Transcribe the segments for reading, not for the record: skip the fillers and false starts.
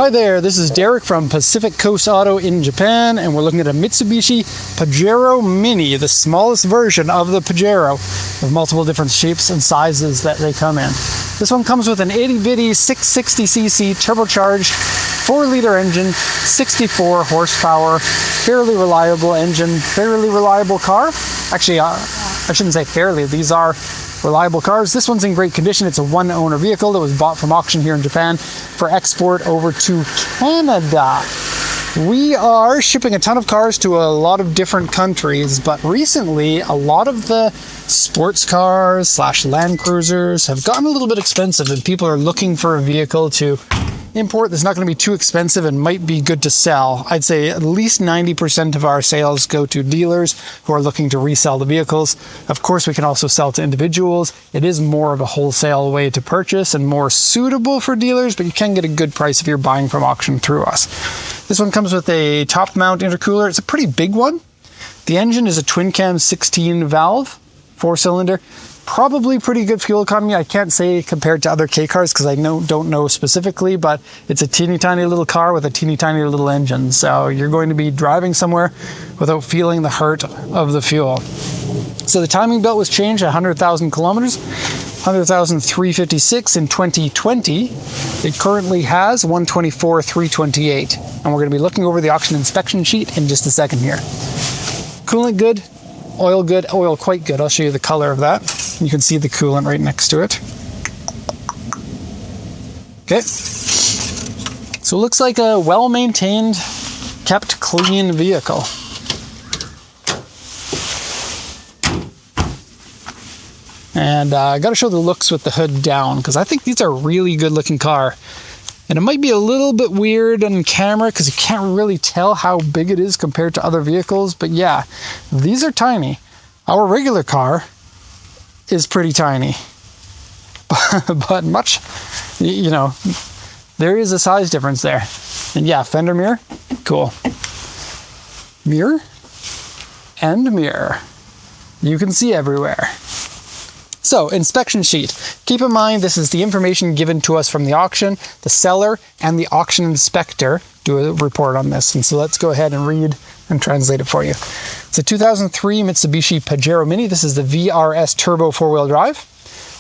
Hi there, this is Derek from Pacific Coast Auto in Japan, and we're looking at a Mitsubishi Pajero Mini, the smallest version of the Pajero, with multiple different shapes and sizes that they come in. This one comes with an itty-bitty 660cc turbocharged 4-liter engine, 64 horsepower, fairly reliable engine, fairly reliable car. Actually, I shouldn't say fairly, these are reliable cars. This one's in great condition. It's a one-owner vehicle that was bought from auction here in Japan for export over to Canada. We are shipping a ton of cars to a lot of different countries, but recently a lot of the sports cars / Land Cruisers have gotten a little bit expensive, and people are looking for a vehicle to import that's not going to be too expensive and might be good to sell. I'd say at least 90% of our sales go to dealers who are looking to resell the vehicles. Of course, we can also sell to individuals. It is more of a wholesale way to purchase and more suitable for dealers, but you can get a good price if you're buying from auction through us. This one comes with a top mount intercooler. It's a pretty big one. The engine is a twin cam 16 valve, 4-cylinder. Probably pretty good fuel economy. I can't say compared to other K cars because I don't know specifically, but it's a teeny tiny little car with a teeny tiny little engine. So you're going to be driving somewhere without feeling the hurt of the fuel. So the timing belt was changed at 100,000 kilometers, 100,356 in 2020. It currently has 124,328. And we're going to be looking over the auction inspection sheet in just a second here. Coolant good. Oil good, oil quite good. I'll show you the color of that. You can see the coolant right next to it. Okay. So it looks like a well-maintained, kept clean vehicle. And I got to show the looks with the hood down, because I think these are a really good looking car. And it might be a little bit weird on camera because you can't really tell how big it is compared to other vehicles. But yeah, these are tiny. Our regular car is pretty tiny. But much, you know, there is a size difference there. And yeah, fender mirror, cool. Mirror and mirror. You can see everywhere. So, inspection sheet. Keep in mind, this is the information given to us from the auction. The seller and the auction inspector do a report on this. And so let's go ahead and read and translate it for you. It's a 2003 Mitsubishi Pajero Mini. This is the VRS Turbo 4-wheel drive.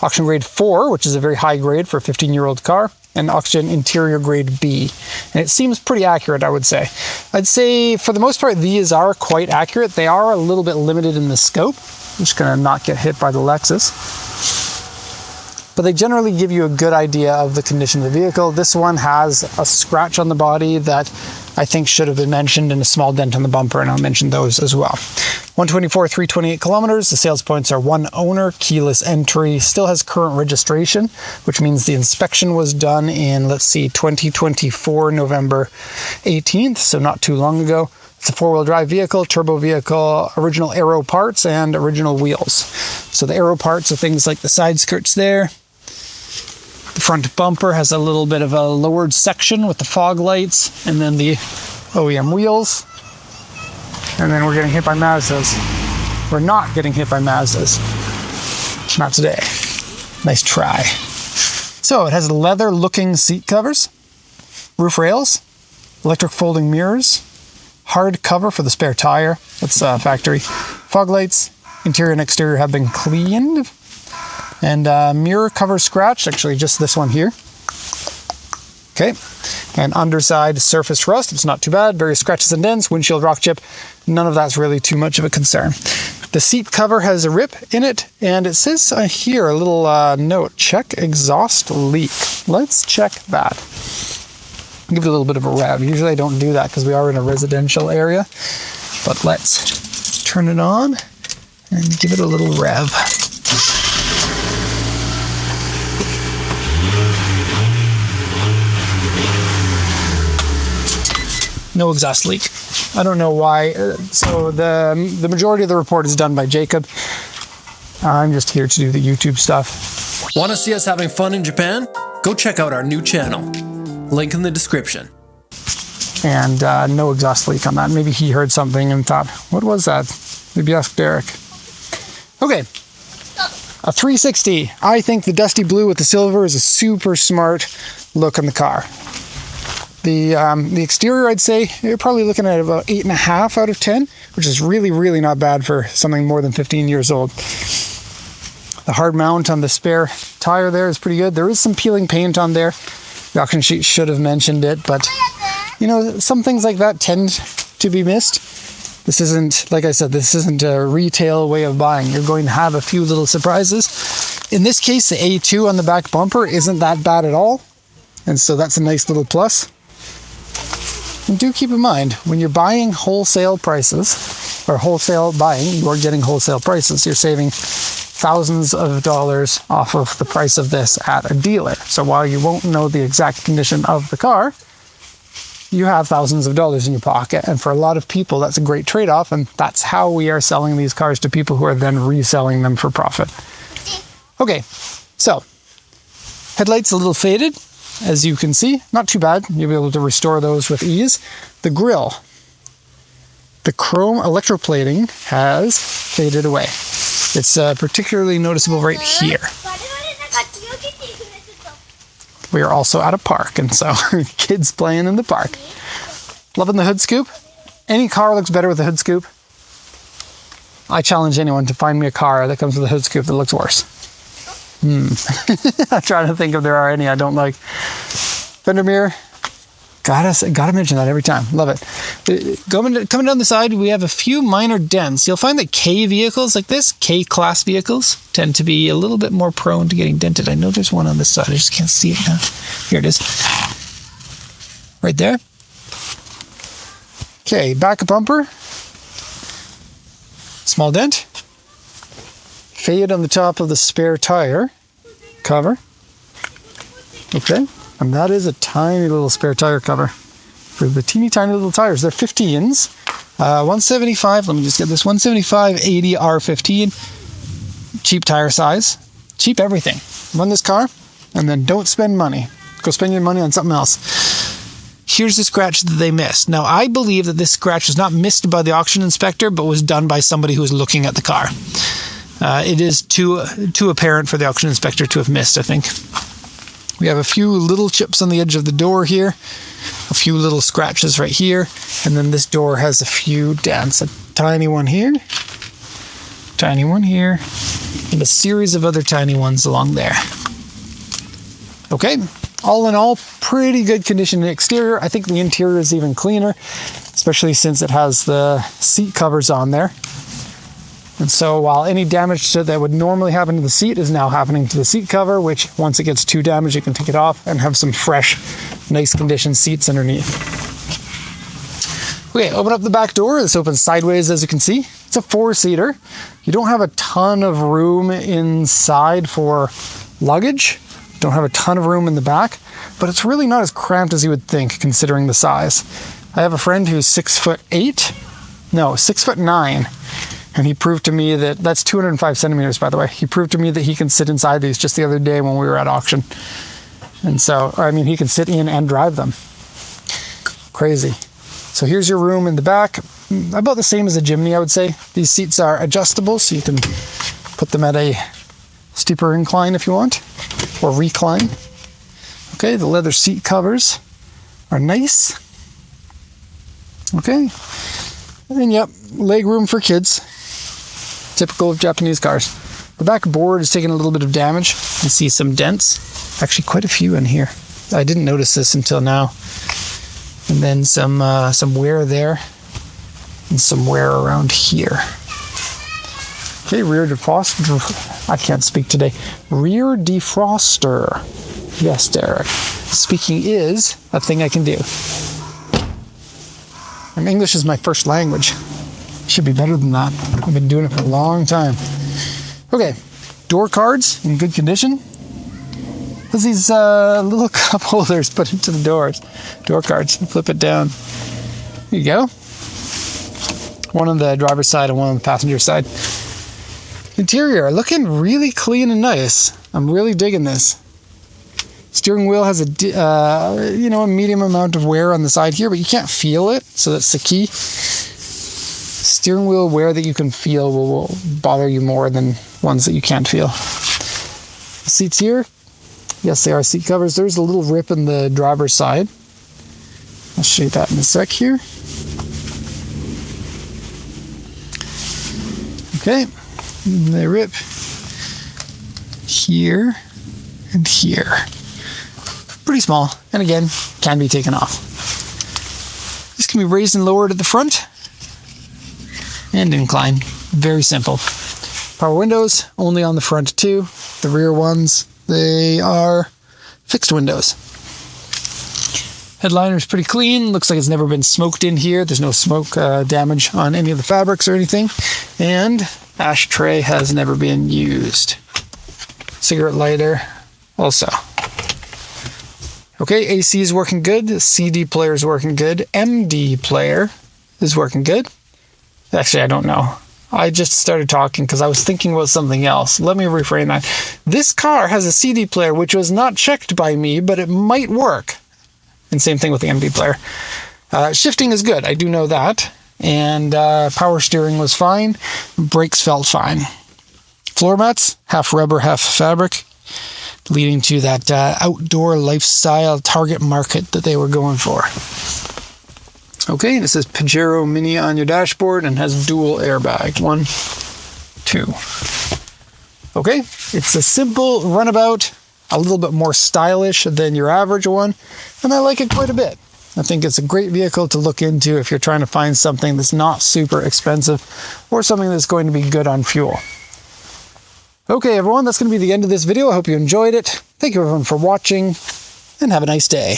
Auction grade 4, which is a very high grade for a 15-year-old car. And auction interior grade B. And it seems pretty accurate, I would say. I'd say, for the most part, these are quite accurate. They are a little bit limited in the scope. I'm just going to not get hit by the Lexus. But they generally give you a good idea of the condition of the vehicle. This one has a scratch on the body that I think should have been mentioned, and a small dent on the bumper, and I'll mention those as well. 124,328 kilometers. The sales points are one owner, keyless entry, still has current registration, which means the inspection was done in, 2024, November 18th, so not too long ago. It's a 4-wheel drive vehicle, turbo vehicle, original aero parts, and original wheels. So the aero parts are things like the side skirts there. The front bumper has a little bit of a lowered section with the fog lights, and then the OEM wheels. And then we're getting hit by Mazdas. We're not getting hit by Mazdas. Not today. Nice try. So it has leather-looking seat covers, roof rails, electric folding mirrors, hard cover for the spare tire. That's factory. Fog lights, interior and exterior have been cleaned. And mirror cover scratched, actually just this one here. Okay. And underside surface rust, it's not too bad. Various scratches and dents, windshield rock chip. None of that's really too much of a concern. The seat cover has a rip in it, and it says here a little note, check exhaust leak. Let's check that. Give it a little bit of a rev. Usually I don't do that because we are in a residential area, but let's turn it on and give it a little rev. No exhaust leak. I don't know why. So the majority of the report is done by Jacob. I'm just here to do the YouTube stuff. Want to see us having fun in Japan? Go check out our new channel. Link in the description. And no exhaust leak on that. Maybe he heard something and thought, what was that? Maybe ask Derek. Okay. A 360. I think the dusty blue with the silver is a super smart look on the car. The exterior, I'd say, you're probably looking at about 8.5 out of 10, which is really, really not bad for something more than 15 years old. The hard mount on the spare tire there is pretty good. There is some peeling paint on there. The auction sheet should have mentioned it, but you know, some things like that tend to be missed. This isn't, like I said, this isn't a retail way of buying. You're going to have a few little surprises. In this case, the A2 on the back bumper isn't that bad at all. And so that's a nice little plus. And do keep in mind, when you're buying wholesale prices, or wholesale buying, you are getting wholesale prices. You're saving thousands of dollars off of the price of this at a dealer. So while you won't know the exact condition of the car, you have thousands of dollars in your pocket. And for a lot of people, that's a great trade-off. And that's how we are selling these cars to people who are then reselling them for profit. Okay, so headlights a little faded, as you can see. Not too bad. You'll be able to restore those with ease. The grille, the chrome electroplating has faded away. It's particularly noticeable right here. We are also at a park, and so kids playing in the park. Loving the hood scoop. Any car looks better with a hood scoop. I challenge anyone to find me a car that comes with a hood scoop that looks worse. I'm trying to think if there are any I don't like. Fender mirror. Gotta mention that every time. Love it. Coming down the side, we have a few minor dents. You'll find that K vehicles like this, K-class vehicles, tend to be a little bit more prone to getting dented. I know there's one on this side. I just can't see it now. Here it is. Right there. Okay, back bumper. Small dent. Fade on the top of the spare tire cover. Okay. And that is a tiny little spare tire cover for the teeny tiny little tires. They're 15s. 175, let me just get this, 175 80 R15. Cheap tire size. Cheap everything. Run this car and then don't spend money. Go spend your money on something else. Here's the scratch that they missed. Now, I believe that this scratch was not missed by the auction inspector, but was done by somebody who was looking at the car. It is too apparent for the auction inspector to have missed, I think. We have a few little chips on the edge of the door here, a few little scratches right here, and then this door has a few dents. A tiny one here, and a series of other tiny ones along there. Okay, all in all, pretty good condition in the exterior. I think the interior is even cleaner, especially since it has the seat covers on there. And so while any damage that would normally happen to the seat is now happening to the seat cover, which once it gets too damaged, you can take it off and have some fresh, nice condition seats underneath. Okay, open up the back door. This opens sideways, as you can see. It's a 4-seater. You don't have a ton of room inside for luggage. Don't have a ton of room in the back, but it's really not as cramped as you would think, considering the size. I have a friend who's 6'9". And he proved to me that's 205 centimeters, by the way. He proved to me that he can sit inside these just the other day when we were at auction. And so, I mean, he can sit in and drive them. Crazy. So here's your room in the back. About the same as a Jimny, I would say. These seats are adjustable, so you can put them at a steeper incline if you want, or recline. Okay, the leather seat covers are nice. Okay. And yep, leg room for kids. Typical of Japanese cars. The back board is taking a little bit of damage. You see some dents. Actually, quite a few in here. I didn't notice this until now. And then some wear there, and some wear around here. Okay, rear defroster. I can't speak today. Rear defroster. Yes, Derek. Speaking is a thing I can do. And English is my first language. Should be better than that. I've been doing it for a long time. Okay, door cards in good condition. There's these little cup holders put into the doors. Door cards, flip it down. There you go. One on the driver's side and one on the passenger side. Interior, looking really clean and nice. I'm really digging this. Steering wheel has a medium amount of wear on the side here, but you can't feel it, so that's the key. Steering wheel wear that you can feel will bother you more than ones that you can't feel. Seats here, yes, they are seat covers. There's a little rip in the driver's side. I'll show you that in a sec here. Okay, they rip here and here. Pretty small, and again, can be taken off. This can be raised and lowered at the front and incline. Very simple. Power windows, only on the front too. The rear ones, they are fixed windows. Headliner is pretty clean. Looks like it's never been smoked in here. There's no smoke damage on any of the fabrics or anything. And ashtray has never been used. Cigarette lighter also. Okay, AC is working good. CD player is working good. MD player is working good. Actually, I don't know. I just started talking because I was thinking about something else. Let me reframe that. This car has a CD player which was not checked by me, but it might work. And same thing with the MD player. Shifting is good. I do know that. And power steering was fine. Brakes felt fine. Floor mats, half rubber, half fabric, leading to that outdoor lifestyle target market that they were going for. Okay, this is Pajero Mini on your dashboard and has dual airbag. 1, 2. Okay, it's a simple runabout, a little bit more stylish than your average one, and I like it quite a bit. I think it's a great vehicle to look into if you're trying to find something that's not super expensive or something that's going to be good on fuel. Okay, everyone, that's going to be the end of this video. I hope you enjoyed it. Thank you, everyone, for watching, and have a nice day.